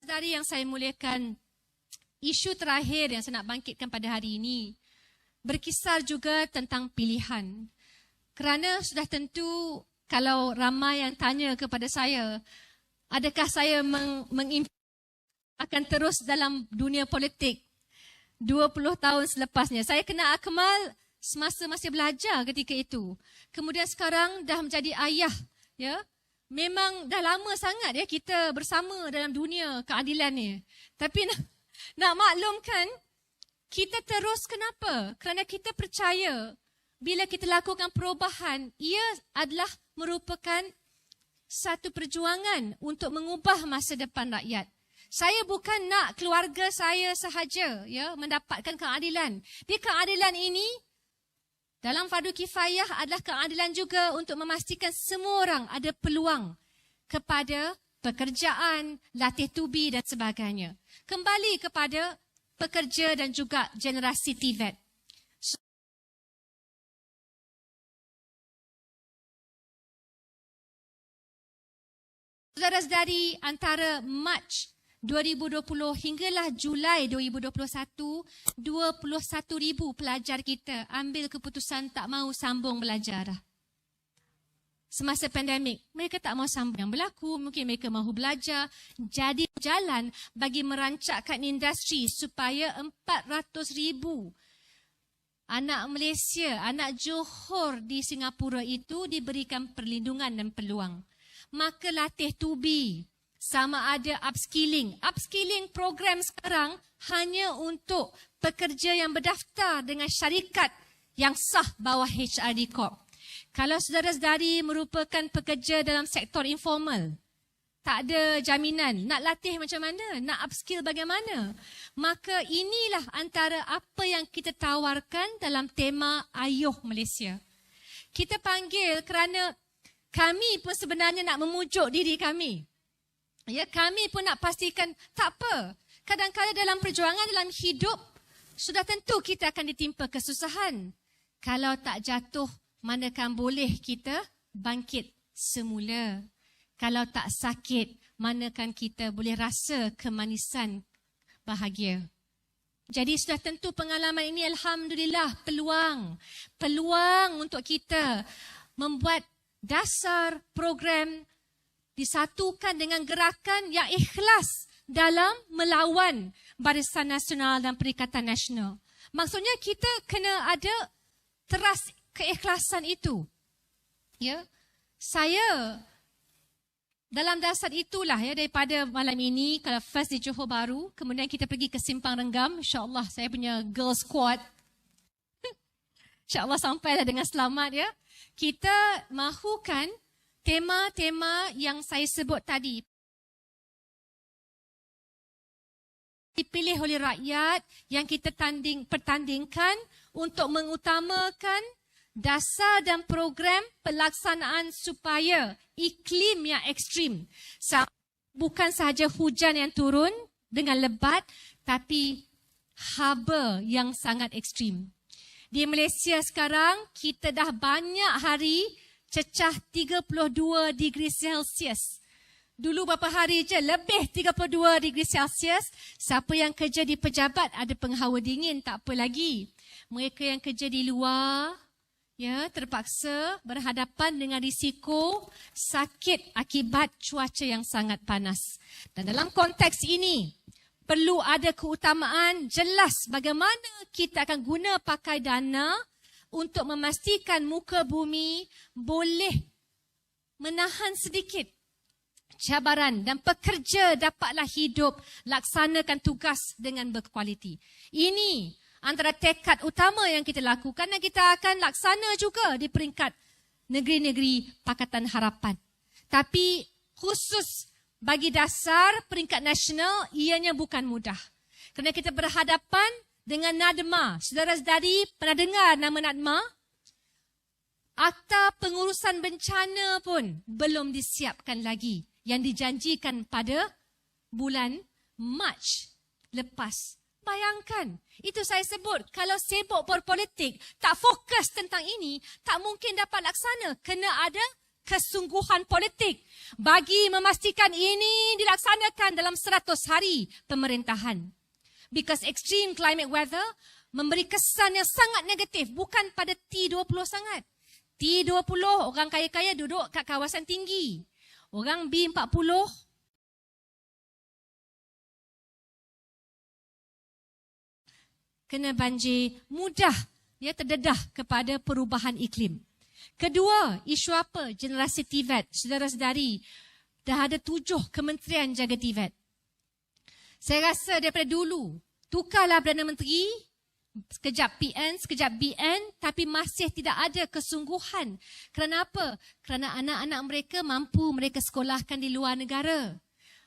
Dari yang saya muliakan, isu terakhir yang saya nak bangkitkan pada hari ini berkisar juga tentang pilihan. Kerana sudah tentu kalau ramai yang tanya kepada saya, adakah saya akan terus dalam dunia politik 20 tahun selepasnya. Saya kenal Akmal semasa masih belajar ketika itu. Kemudian sekarang dah menjadi ayah, ya. Memang dah lama sangat ya kita bersama dalam dunia keadilan ni. Tapi nak maklumkan, kita terus kenapa? Kerana kita percaya bila kita lakukan perubahan, ia adalah merupakan satu perjuangan untuk mengubah masa depan rakyat. Saya bukan nak keluarga saya sahaja ya mendapatkan keadilan. Di keadilan ini dalam fardu kifayah adalah keadilan juga untuk memastikan semua orang ada peluang kepada pekerjaan, latih tubi dan sebagainya. Kembali kepada pekerja dan juga generasi TVET. Saudara-saudari, antara Mac 2020 hinggalah Julai 2021, 21,000 pelajar kita ambil keputusan tak mahu sambung belajar. Semasa pandemik, mereka tak mahu sambung yang berlaku, mungkin mereka mahu belajar. Jadi jalan bagi merancangkan industri supaya 400,000 anak Malaysia, anak Johor di Singapura itu diberikan perlindungan dan peluang. Maka latih tubi, sama ada upskilling. Upskilling program sekarang hanya untuk pekerja yang berdaftar dengan syarikat yang sah bawah HRD Corp. Kalau saudara-saudari merupakan pekerja dalam sektor informal, tak ada jaminan, nak latih macam mana, nak upskill bagaimana. Maka inilah antara apa yang kita tawarkan dalam tema Ayuh Malaysia. Kita panggil kerana kami pun sebenarnya nak memujuk diri kami. Ya, kami pun nak pastikan tak apa. Kadang-kadang dalam perjuangan dalam hidup sudah tentu kita akan ditimpa kesusahan. Kalau tak jatuh, manakan boleh kita bangkit semula. Kalau tak sakit, manakan kita boleh rasa kemanisan bahagia. Jadi sudah tentu pengalaman ini alhamdulillah peluang. Peluang untuk kita membuat dasar program disatukan dengan gerakan yang ikhlas dalam melawan Barisan Nasional dan Perikatan Nasional. Maksudnya kita kena ada teras keikhlasan itu. Ya, saya dalam dasar itulah ya daripada malam ini kalau first di Johor Bahru, kemudian kita pergi ke Simpang Renggam, insya-Allah saya punya girl squad. Insya-Allah sampailah dengan selamat ya. Kita mahukan tema-tema yang saya sebut tadi dipilih oleh rakyat yang kita pertandingkan untuk mengutamakan dasar dan program pelaksanaan supaya iklim yang ekstrim. Bukan sahaja hujan yang turun dengan lebat, tapi haba yang sangat ekstrim. Di Malaysia sekarang, kita dah banyak hari cecah 32 degree Celsius. Dulu beberapa hari je lebih 32 degree Celsius. Siapa yang kerja di pejabat ada penghawa dingin, tak apa lagi. Mereka yang kerja di luar, ya, terpaksa berhadapan dengan risiko sakit akibat cuaca yang sangat panas. Dan dalam konteks ini, perlu ada keutamaan jelas bagaimana kita akan guna pakai dana untuk memastikan muka bumi boleh menahan sedikit cabaran dan pekerja dapatlah hidup laksanakan tugas dengan berkualiti. Ini antara tekad utama yang kita lakukan dan kita akan laksana juga di peringkat negeri-negeri Pakatan Harapan. Tapi khusus bagi dasar peringkat nasional, ianya bukan mudah. Kerana kita berhadapan dengan NADMA. Saudara-saudari pernah dengar nama NADMA? Akta pengurusan bencana pun belum disiapkan lagi. Yang dijanjikan pada bulan Mac lepas. Bayangkan, itu saya sebut, kalau sibuk berpolitik, tak fokus tentang ini, tak mungkin dapat laksana. Kena ada kesungguhan politik bagi memastikan ini dilaksanakan dalam 100 hari pemerintahan. Because extreme climate weather memberi kesan yang sangat negatif, bukan pada T20 sangat. T20 orang kaya-kaya duduk kat kawasan tinggi. Orang B40 kena banjir, mudah terdedah kepada perubahan iklim. Kedua, isu apa? Generasi TVET. Saudara-saudari, dah ada 7 kementerian jaga TVET. Saya rasa daripada dulu, tukarlah Perdana Menteri, sekejap PN, sekejap BN, tapi masih tidak ada kesungguhan. Kerana apa? Kerana anak-anak mereka mampu mereka sekolahkan di luar negara.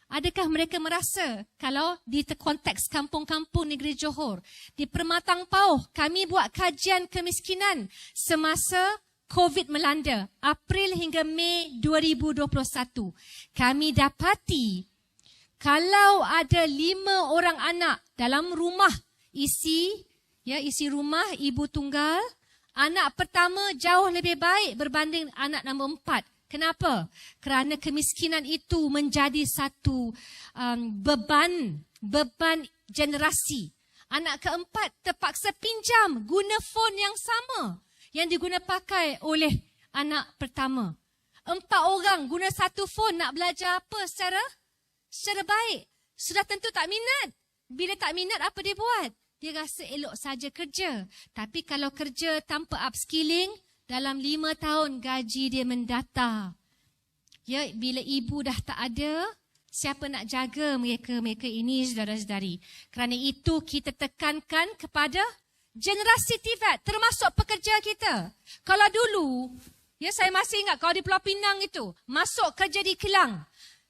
Adakah mereka merasa kalau di konteks kampung-kampung negeri Johor, di Permatang Pauh, kami buat kajian kemiskinan semasa COVID melanda, April hingga Mei 2021. Kami dapati kalau ada 5 orang anak dalam rumah isi rumah ibu tunggal, anak pertama jauh lebih baik berbanding anak nombor 4. Kenapa? Kerana kemiskinan itu menjadi satu beban generasi. Anak keempat terpaksa pinjam guna phone yang sama yang diguna pakai oleh anak pertama. 4 orang guna satu phone nak belajar apa secara baik. Sudah tentu tak minat. Bila tak minat apa dia buat? Dia rasa elok saja kerja. Tapi kalau kerja tanpa upskilling, dalam 5 tahun gaji dia mendatar. Ya, bila ibu dah tak ada, siapa nak jaga mereka ini, saudara-saudari? Kerana itu kita tekankan kepada generasi TVET, termasuk pekerja kita. Kalau dulu, saya masih ingat kalau di Pulau Pinang itu, masuk kerja di kilang.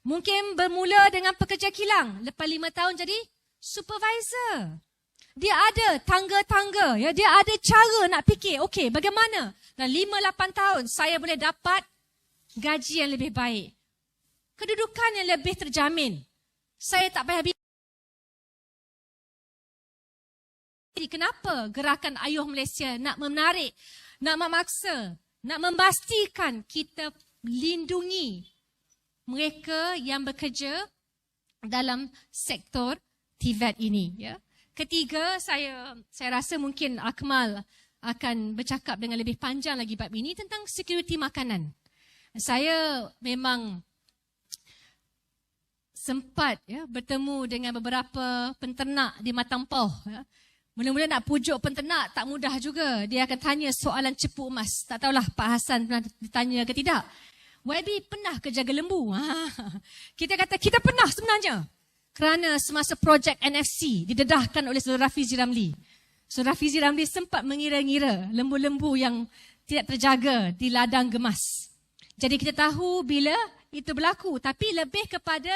Mungkin bermula dengan pekerja kilang. Lepas 5 tahun jadi supervisor. Dia ada tangga-tangga, dia ada cara nak fikir, okey, bagaimana? Dan 5-8 tahun saya boleh dapat gaji yang lebih baik. Kedudukan yang lebih terjamin. Saya tak payah kenapa gerakan Ayuh Malaysia nak menarik, nak memaksa, nak memastikan kita lindungi mereka yang bekerja dalam sektor TVET ini, ya. Ketiga, saya rasa mungkin Akmal akan bercakap dengan lebih panjang lagi bab ini tentang security makanan. Saya memang sempat bertemu dengan beberapa penternak di Matang Pauh. Mula-mula nak pujuk penternak tak mudah juga. Dia akan tanya soalan cepu emas. Tak tahulah Pak Hassan pernah ditanya ke tidak. YB pernah ke jaga lembu? Kita kata kita pernah sebenarnya. Kerana semasa projek NFC didedahkan oleh Saudara Fizi Ramli. Saudara Fizi Ramli sempat mengira-ngira lembu-lembu yang tidak terjaga di ladang gemas. Jadi kita tahu bila itu berlaku. Tapi lebih kepada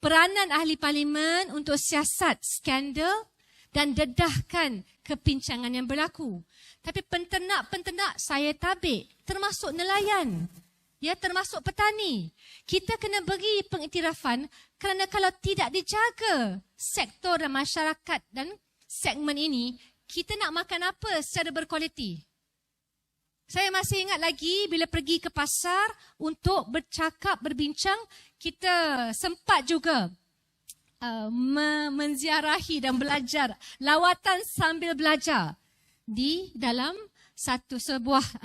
peranan ahli parlimen untuk siasat skandal dan dedahkan kepincangan yang berlaku. Tapi penternak-penternak saya tabik, termasuk nelayan. Termasuk petani. Kita kena beri pengiktirafan kerana kalau tidak dijaga sektor dan masyarakat dan segmen ini, kita nak makan apa secara berkualiti? Saya masih ingat lagi bila pergi ke pasar untuk bercakap, berbincang, kita sempat juga menziarahi dan belajar lawatan sambil belajar di dalam sebuah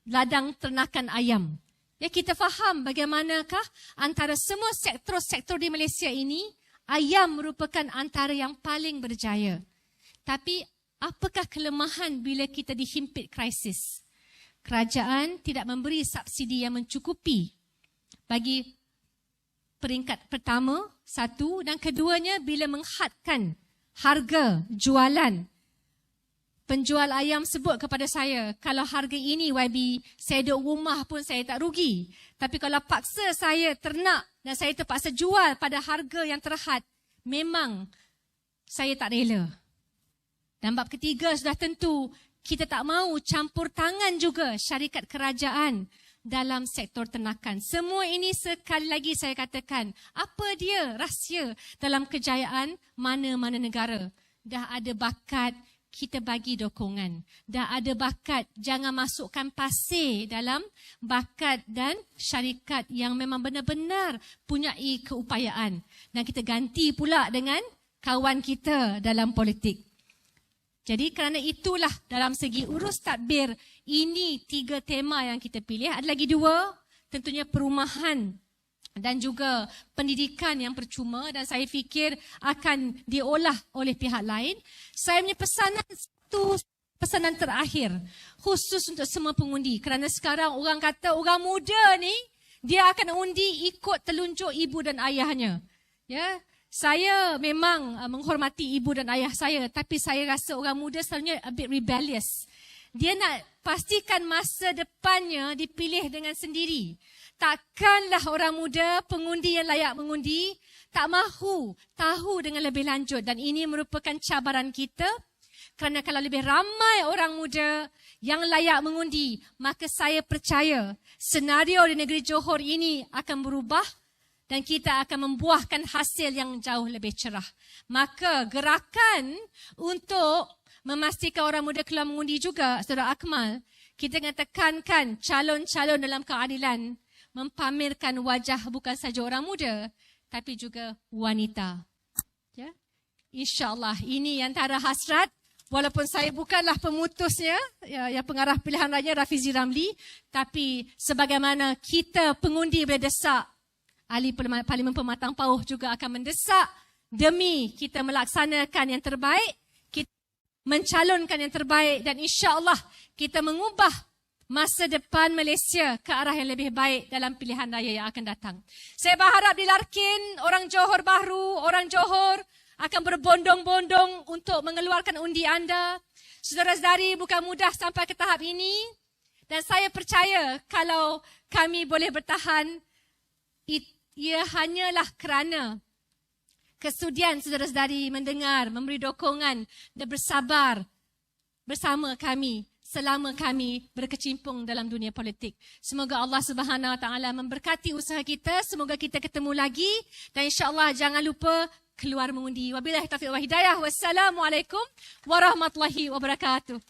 ladang ternakan ayam. Kita faham bagaimanakah antara semua sektor-sektor di Malaysia ini, ayam merupakan antara yang paling berjaya. Tapi apakah kelemahan bila kita dihimpit krisis? Kerajaan tidak memberi subsidi yang mencukupi bagi peringkat pertama, satu, dan keduanya bila menghadkan harga jualan. Penjual ayam sebut kepada saya, kalau harga ini YB, saya duduk rumah pun saya tak rugi. Tapi kalau paksa saya ternak dan saya terpaksa jual pada harga yang terhad, memang saya tak rela. Dan bab ketiga sudah tentu, kita tak mahu campur tangan juga syarikat kerajaan dalam sektor ternakan. Semua ini sekali lagi saya katakan, apa dia rahsia dalam kejayaan mana-mana negara? Dah ada bakat, kita bagi dokongan. Dah ada bakat, jangan masukkan pasir dalam bakat dan syarikat yang memang benar-benar punyai keupayaan. Dan kita ganti pula dengan kawan kita dalam politik. Jadi kerana itulah dalam segi urus tadbir, ini 3 tema yang kita pilih. Ada lagi 2, tentunya perumahan dan juga pendidikan yang percuma, dan saya fikir akan diolah oleh pihak lain. Saya punya pesanan terakhir khusus untuk semua pengundi, kerana sekarang orang kata orang muda ni dia akan undi ikut telunjuk ibu dan ayahnya. Ya, saya memang menghormati ibu dan ayah saya, tapi saya rasa orang muda selalunya a bit rebellious. Dia nak pastikan masa depannya dipilih dengan sendiri. Takkanlah orang muda, pengundi yang layak mengundi, tak mahu tahu dengan lebih lanjut. Dan ini merupakan cabaran kita. Kerana kalau lebih ramai orang muda yang layak mengundi, maka saya percaya senario di negeri Johor ini akan berubah dan kita akan membuahkan hasil yang jauh lebih cerah. Maka gerakan untuk memastikan orang muda keluar mengundi juga, Saudara Akmal, kita kena tekankan calon-calon dalam keadilan mempamerkan wajah bukan saja orang muda, tapi juga wanita. Ya? InsyaAllah ini antara hasrat, walaupun saya bukanlah pemutusnya, yang pengarah pilihan raya Rafizi Ramli, tapi sebagaimana kita pengundi boleh desak, Ahli Parlimen Pematang Pauh juga akan mendesak demi kita melaksanakan yang terbaik, kita mencalonkan yang terbaik, dan insyaAllah kita mengubah masa depan Malaysia ke arah yang lebih baik dalam pilihan raya yang akan datang. Saya berharap di Larkin, orang Johor Bahru, orang Johor akan berbondong-bondong untuk mengeluarkan undi anda. Saudara-saudari, bukan mudah sampai ke tahap ini. Dan saya percaya kalau kami boleh bertahan, ia hanyalah kerana kesudian saudara-saudari mendengar, memberi dokongan dan bersabar bersama kami selama kami berkecimpung dalam dunia politik. Semoga Allah Subhanahu Wa Taala memberkati usaha kita. Semoga kita ketemu lagi. Dan insya-Allah jangan lupa keluar mengundi. Wabillahi taufiq wal hidayah. Wassalamualaikum warahmatullahi wabarakatuh.